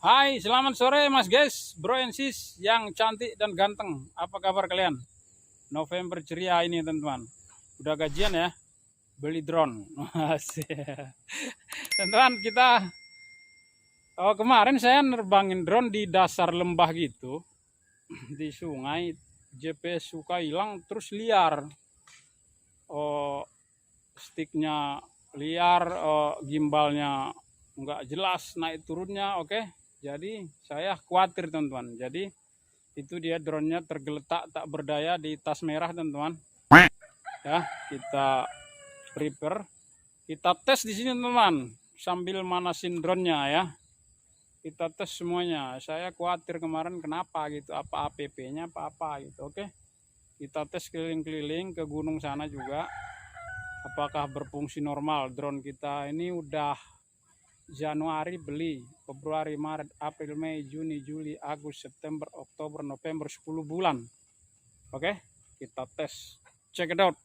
Hai, selamat sore Mas guys, bro and sis yang cantik dan ganteng. Apa kabar kalian? November ceria ini teman-teman. Udah gajian ya? Beli drone. Asik. Teman-teman kita kemarin saya nerbangin drone di dasar lembah gitu, di sungai. GPS suka hilang terus liar. Oh, sticknya liar, gimbalnya nggak jelas naik turunnya. Oke. Jadi saya khawatir teman-teman. Jadi itu dia drone-nya tergeletak tak berdaya di tas merah teman-teman. Ya, kita prepare, kita tes di sini teman-teman sambil manasin drone-nya ya. Kita tes semuanya. Saya khawatir kemarin kenapa gitu, apa APP-nya apa gitu. Oke. Kita tes keliling-keliling ke gunung sana juga. Apakah berfungsi normal drone kita ini. Udah Januari beli, Februari, Maret, April, Mei, Juni, Juli, Agustus, September, Oktober, November, 10 bulan. Oke, kita tes. Check it out.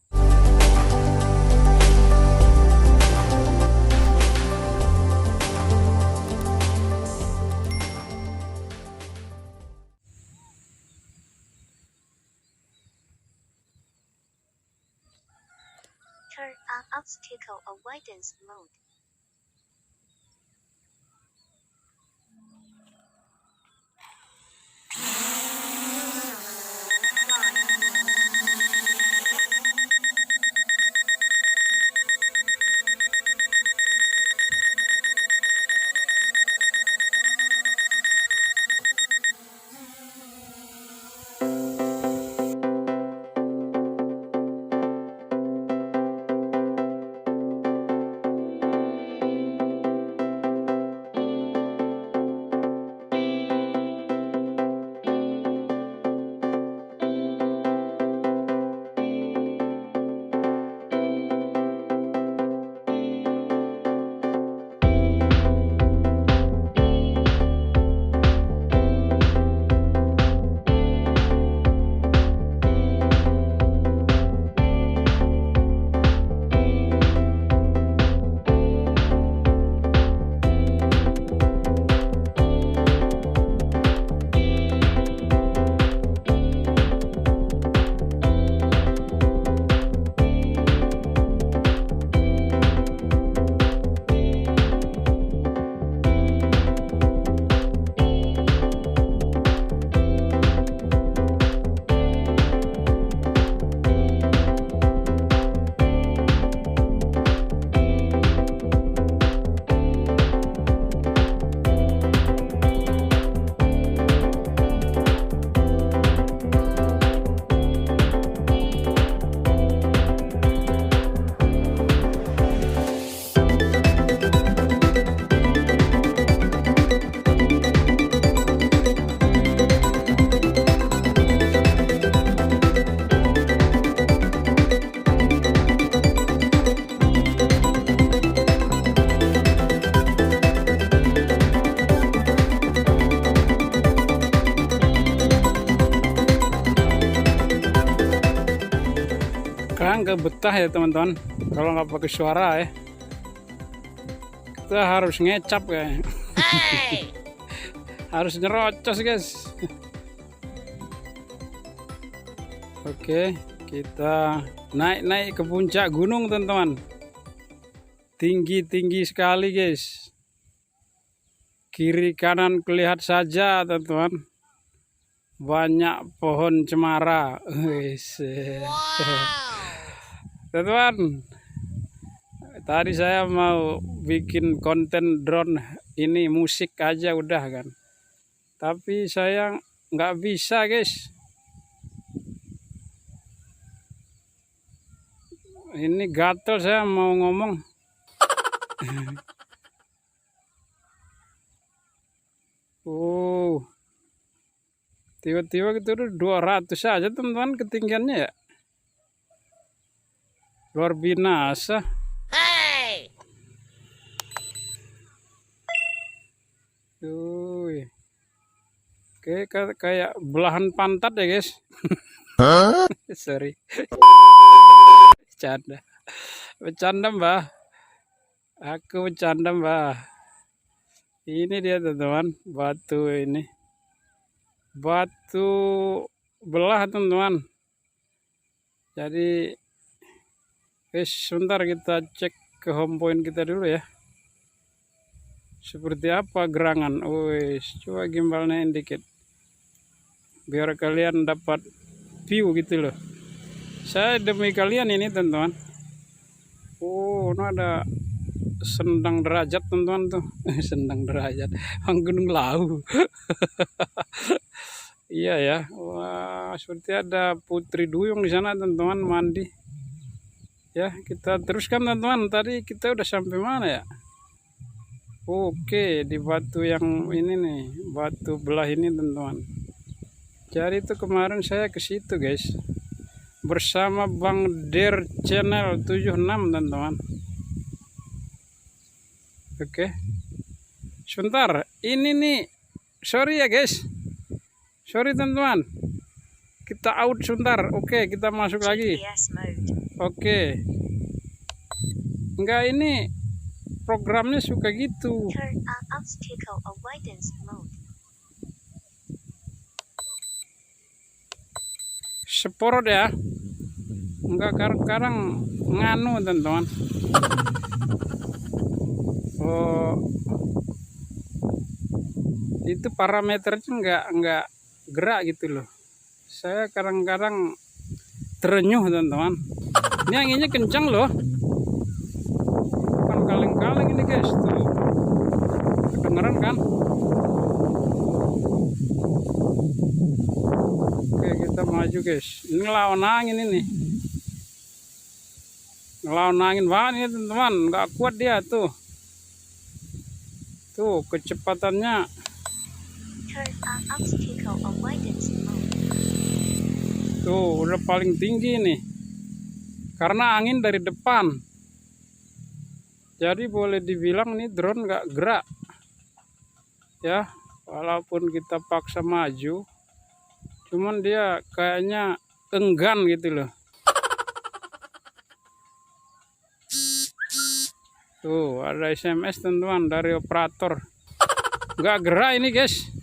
Turn on obstacle avoidance mode. Kan nggak betah ya teman-teman kalau nggak pakai suara ya. Kita harus ngecap kayak. Harus nyerocos guys. Oke, kita naik ke puncak gunung teman-teman. Tinggi sekali guys. Kiri kanan kelihatan saja teman-teman. Banyak pohon cemara. Teman-teman, tadi saya mau bikin konten drone ini musik aja udah kan. Tapi saya nggak bisa guys. Ini gatel saya mau ngomong. Tiba-tiba gitu 200 aja teman-teman ketinggiannya ya. Luar binasa. Oke, kayak belahan pantat ya guys. Sorry. Bercanda mbah. Aku bercanda mbah. Ini dia teman-teman, batu ini. Batu belah teman-teman. Jadi sebentar kita cek ke home point kita dulu ya. Seperti apa gerangan. Coba gimbalnya dikit. Biar kalian dapat view gitu loh. Saya demi kalian ini teman-teman. Ini ada sendang derajat teman-teman tuh. Sendang derajat. Gunung Lawu. Iya ya. Wah, seperti ada Putri Duyung di sana teman-teman mandi. Ya, kita teruskan teman-teman. Tadi kita udah sampai mana ya? Oke, di batu yang ini nih, batu belah ini teman-teman. Jadi itu kemarin saya ke situ guys. Bersama Bang Der Channel 76 teman-teman. Oke. Sebentar, ini nih. Sorry ya guys. Sorry teman-teman. Kita out sebentar. Oke, kita masuk lagi. GPS mode. Oke. Enggak, ini programnya suka gitu. Turn on obstacle avoidance mode. Seporot ya. Enggak, kadang nganu teman-teman. Itu parameternya enggak gerak gitu loh. Saya kadang-kadang terenyuh teman-teman. Ini anginnya kencang loh. Bukan kaleng-kaleng ini guys. Tuh. Kedengeran kan? Oke, kita maju guys. Ini lawan angin ini. Lawan angin banget ini teman-teman. Nggak kuat dia tuh. Tuh kecepatannya. Turn on obstacle avoidance mode. Tuh udah paling tinggi nih. Karena angin dari depan. Jadi boleh dibilang nih drone nggak gerak. Ya, walaupun kita paksa maju. Cuman dia kayaknya enggan gitu loh. Tuh ada SMS teman-teman dari operator. Nggak gerak ini guys.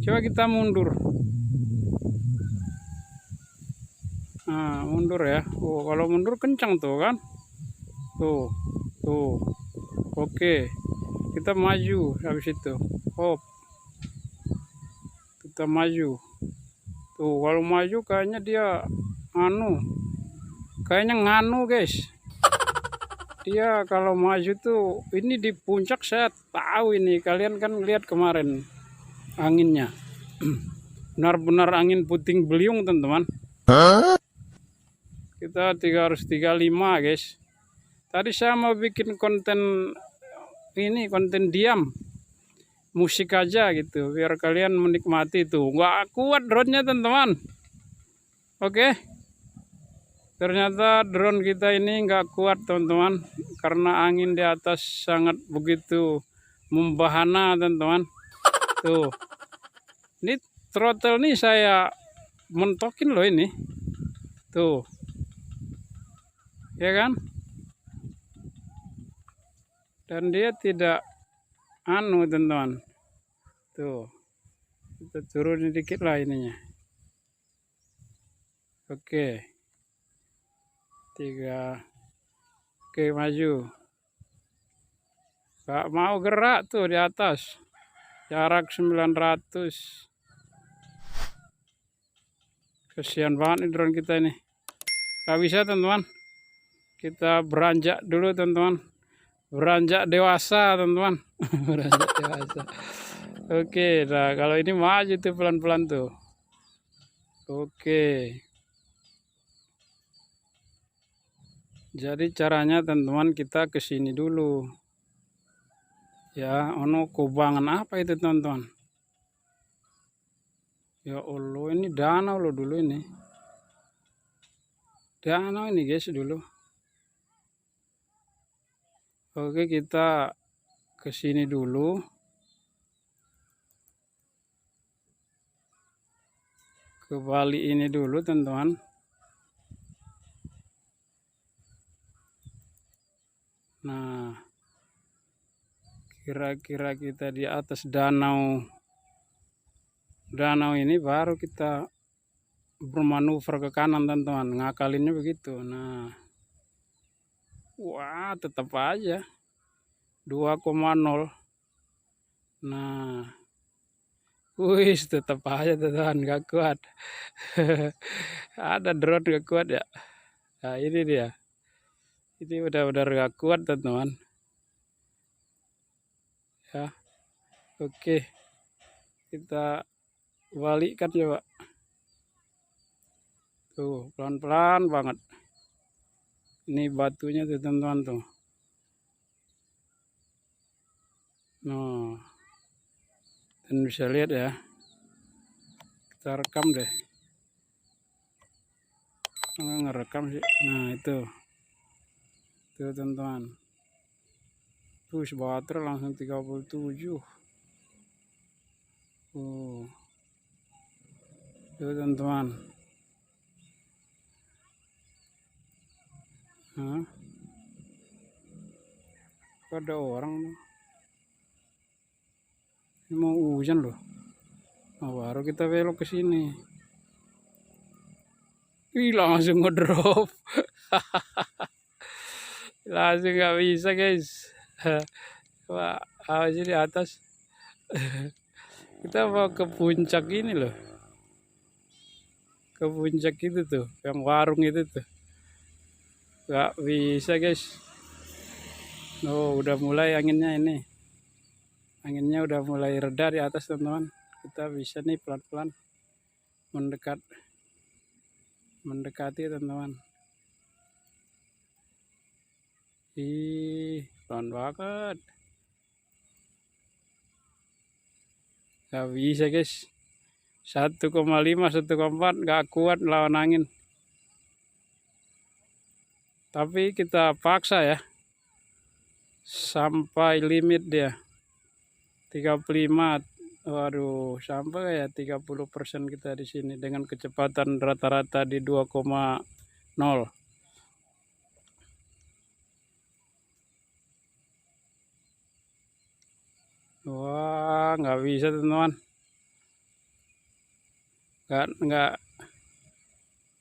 Coba kita mundur. Nah, mundur ya. Kalau mundur kencang tuh kan. Tuh. Oke. Kita maju habis itu. Hop. Kita maju. Tuh, kalau maju kayaknya dia kayaknya nganu guys. Dia kalau maju tuh ini di puncak saya tahu ini. Kalian kan lihat kemarin anginnya. Benar-benar angin puting beliung teman-teman. Kita 335 guys. Tadi saya mau bikin konten ini, konten diam. Musik aja gitu. Biar kalian menikmati tuh. Nggak kuat drone-nya teman-teman. Oke. Ternyata drone kita ini nggak kuat teman-teman. Karena angin di atas sangat begitu membahana teman-teman. Tuh. Ini throttle nih saya mentokin loh ini. Tuh. Ya kan? Dan dia tidak teman-teman. Tuh. Kita turunin dikit lah ininya. Oke. 3. Oke, maju. Gak mau gerak tuh di atas. Jarak 900. Kasihan banget nih drone kita ini. Gak bisa teman-teman. Kita beranjak dulu teman-teman. Beranjak dewasa teman-teman. Beranjak dewasa. Oke, nah kalau ini maju tuh pelan-pelan tuh. Oke. Jadi caranya teman-teman kita ke sini dulu. Ya, kubangan apa itu teman-teman? Ya Allah, ini danau loh dulu ini. Danau ini guys dulu. Oke, kita ke sini dulu. Ke Bali ini dulu teman-teman. Nah, Kira-kira kita di atas danau ini baru kita bermanuver ke kanan teman-teman, ngakalinnya begitu. Nah, wah tetap aja 2,0. Nah, wih tetap aja teman-teman gak kuat. Ada drone gak kuat ya. Nah ini dia, ini benar-benar gak kuat teman-teman ya. Oke, kita balikkan coba. Tuh pelan-pelan banget. Ini batunya tuh teman-teman tuh. Nah, dan bisa lihat ya. Kita rekam deh. Nggak ngerekam sih. Nah itu. Tuh teman-teman. Tuh baterai langsung 37. Tuh teman-teman. Hah? Ada orang nih. Ini mau hujan loh. Nah, baru kita belok ke sini. Ih, langsung ngedrop. Langsung nggak bisa guys. Wah, awas di atas. Kita mau ke puncak ini loh. Ke puncak itu tuh, yang warung itu tuh. Nggak bisa guys. Oh, udah mulai anginnya ini. Anginnya udah mulai reda di atas teman-teman. Kita bisa nih pelan-pelan mendekati teman-teman. Ih, pelan banget. Gak bisa guys. 1,5, 1,4 gak kuat lawan angin. Tapi kita paksa ya. Sampai limit dia. 35. Waduh, sampai ya 30% kita di sini dengan kecepatan rata-rata di 2,0. Wah, nggak bisa teman-teman.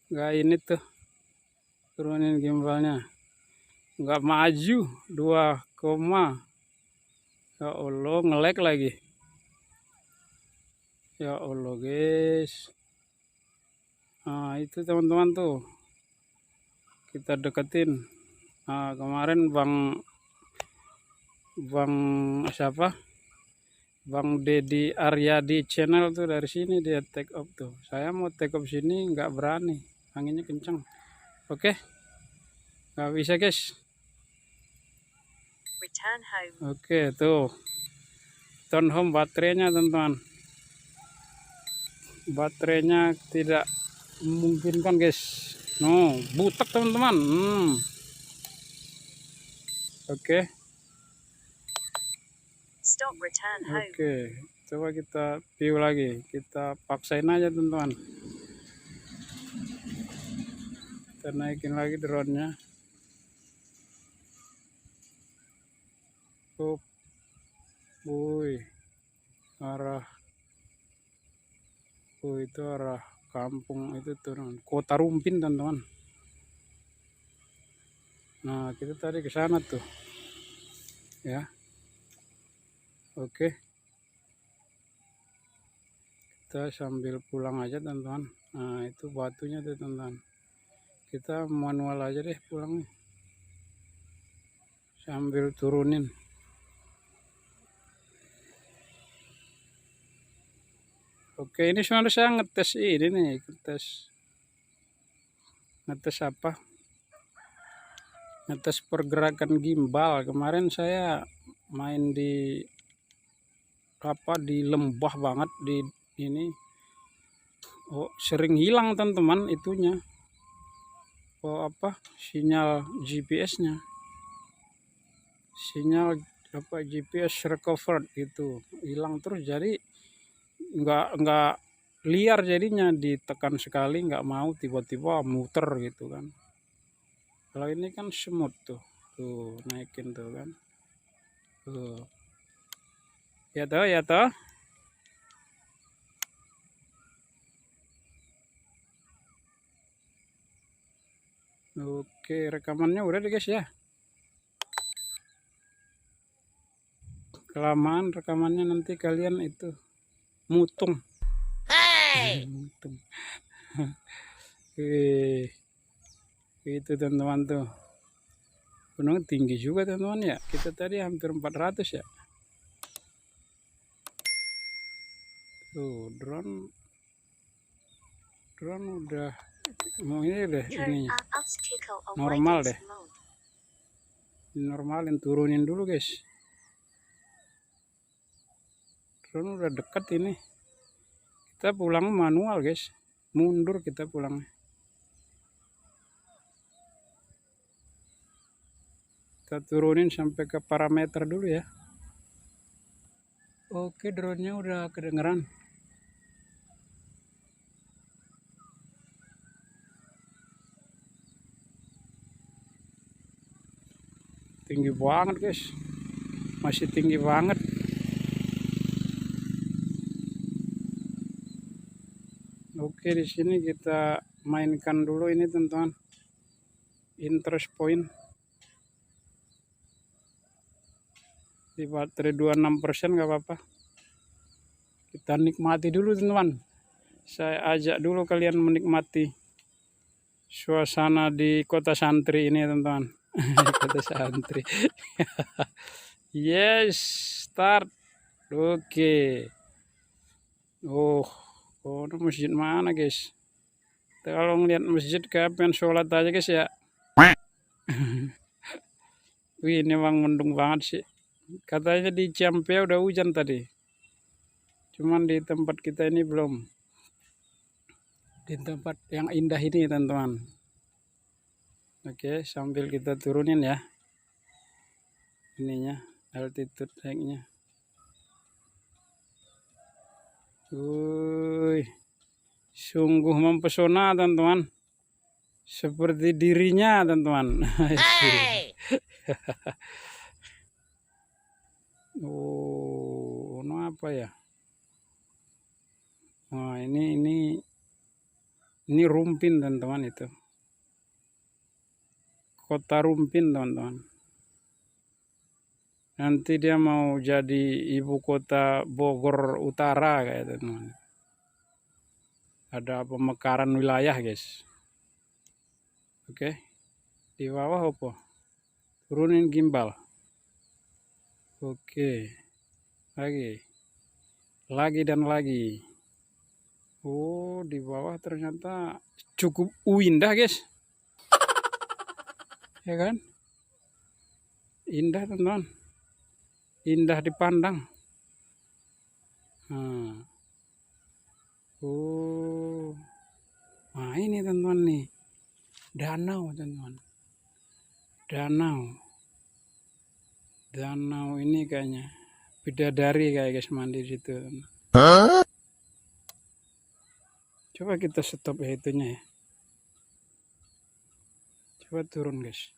Nggak ini tuh. Turunin gimbalnya. Nggak maju 2, ya Allah, nge-lag lagi. Ya Allah guys. Nah itu teman-teman tuh. Kita deketin. Nah kemarin Bang siapa? Bang Dedi Aryadi channel tuh dari sini dia take off tuh. Saya mau take off sini nggak berani. Anginnya kencang. Oke. Nggak bisa guys. Return home. Oke tuh. Turn home baterainya teman-teman. Baterainya tidak memungkinkan guys. No, butek teman-teman. Oke. Stop return home. Oke, coba kita view lagi. Kita paksain aja teman-teman. Kita naikin lagi drone-nya. Wih, itu arah kampung itu tuh, Kota Rumpin teman-teman. Nah, kita tadi ke sana tuh. Ya. Oke. Kita sambil pulang aja teman-teman. Nah, itu batunya tuh teman-teman. Kita manual aja deh pulangnya. Sambil turunin. Oke, ini sebenarnya saya ngetes ini nih, ngetes apa? Ngetes pergerakan gimbal. Kemarin saya main di lembah banget di ini. Oh, sering hilang teman-teman itunya. Sinyal GPS-nya. Sinyal GPS recovered gitu. Hilang terus, jadi nggak liar jadinya, ditekan sekali nggak mau, tiba-tiba muter gitu kan. Kalau ini kan smooth tuh naikin tuh kan, tuh Ya toh, ya toh. Oke, rekamannya udah deh guys ya. Kelamaan rekamannya nanti kalian itu mutung. Mutung. Itu teman-teman tuh. Gunung tinggi juga teman-teman ya. Kita tadi hampir 400 ya. Tuh, drone udah mau ini deh ininya. Normal deh. Normalin, turunin dulu guys. Drone udah dekat ini. Kita pulang manual guys. Mundur kita pulang. Kita turunin sampai ke parameter dulu ya. Oke, drone-nya udah kedengeran. Tinggi banget guys. Masih tinggi banget. Oke, di sini kita mainkan dulu ini teman-teman. Interest point. Di baterai 26% nggak apa-apa. Kita nikmati dulu teman-teman. Saya ajak dulu kalian menikmati suasana di kota santri ini teman-teman. Kota santri. Yes, start. Oke. Oh, ini masjid mana guys? Kalau ngeliat masjid kayak pengen sholat aja guys ya. Wih, ini emang mendung banget sih. Katanya di Ciampea udah hujan tadi. Cuman di tempat kita ini belum. Di tempat yang indah ini teman-teman. Oke, sambil kita turunin ya. Ininya, altitude naiknya. Wih, sungguh mempesona teman-teman. Seperti dirinya teman-teman. Oh, ini apa ya? Wah, ini Rumpin teman-teman itu. Kota Rumpin teman-teman. Nanti dia mau jadi ibu kota Bogor Utara kayak teman-teman. Ada pemekaran wilayah guys. Oke. Di bawah apa? Turunin gimbal. Oke. Lagi dan lagi. Oh, di bawah ternyata cukup indah guys. Ya kan? Indah teman-teman. Indah dipandang. Nah. Oh. Nah, ini teman-teman nih. Danau teman-teman. Danau ini kayaknya bidadari kayak guys mandi di situ. Coba kita stop ya itunya ya. Coba turun guys.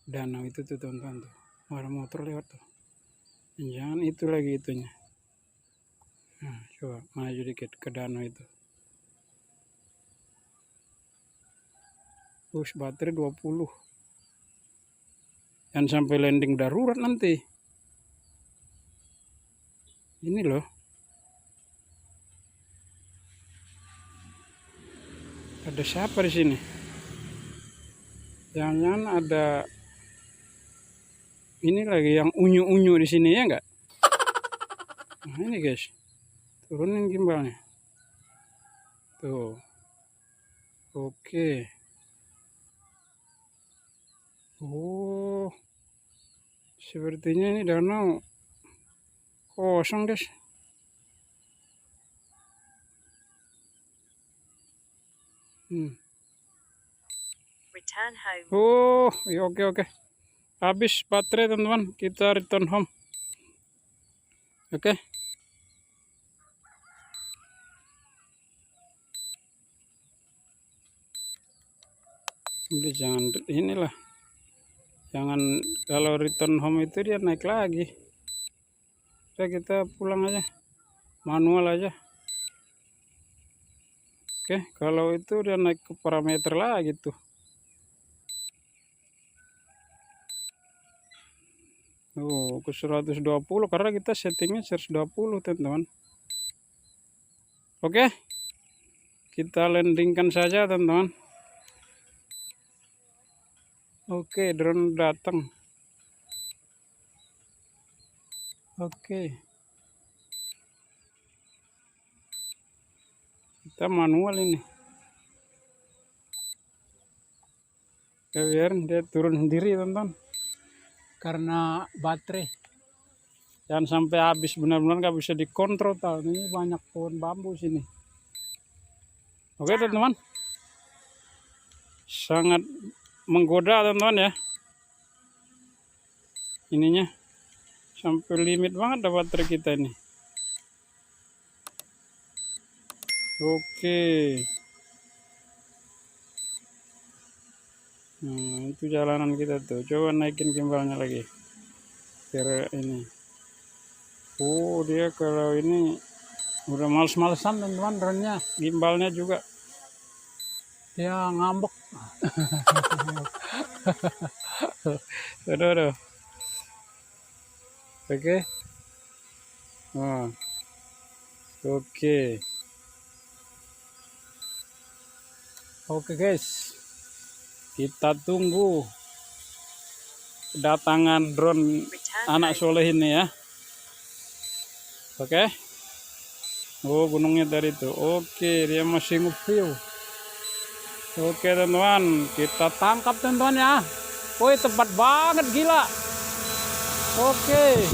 Danau itu tuh teman-teman tuh. Ada motor lewat tuh. Jangan itu lagi itunya. Nah, coba maju dikit ke danau itu. Push baterai 20. Dan sampai landing darurat nanti. Ini loh. Ada siapa di sini? Jangan ada ini lagi yang unyu-unyu di sini ya enggak? Nah, ini guys. Turunin gimbalnya. Tuh. Oke. Oh. Sepertinya ini danau kosong guys. Return home. Oh, ya oke. Habis baterai teman-teman, kita return home. Oke. Udah jangan inilah. Jangan kalau return home itu dia naik lagi. Udah kita pulang aja, manual aja. Oke, kalau itu dia naik ke parameter lagi tuh. Oh, ke 120 karena kita settingnya 120 teman-teman. Oke, kita landingkan saja teman-teman. Oke, drone datang. Oke, kita manual ini. Biar dia turun sendiri teman-teman. Karena baterai jangan sampai habis, benar-benar nggak bisa dikontrol. Tahu ini banyak pohon bambu sini. Oke teman-teman, sangat menggoda teman-teman ya, ininya sampai limit banget ada baterai kita ini. Oke, nah itu jalanan kita tuh. Coba naikin gimbalnya lagi biar ini. Oh, dia kalau ini udah males-malesan teman-teman, drone-nya, gimbalnya juga dia ngambek. Aduh. Oke. Oh. Oke. Oke guys, kita tunggu kedatangan drone Return anak home. soleh ini ya. Oke. Oh, gunungnya dari itu. Oke, dia masih nge-view. Oke teman-teman, kita tangkap teman-teman ya. Woi, tepat banget, gila. Oke.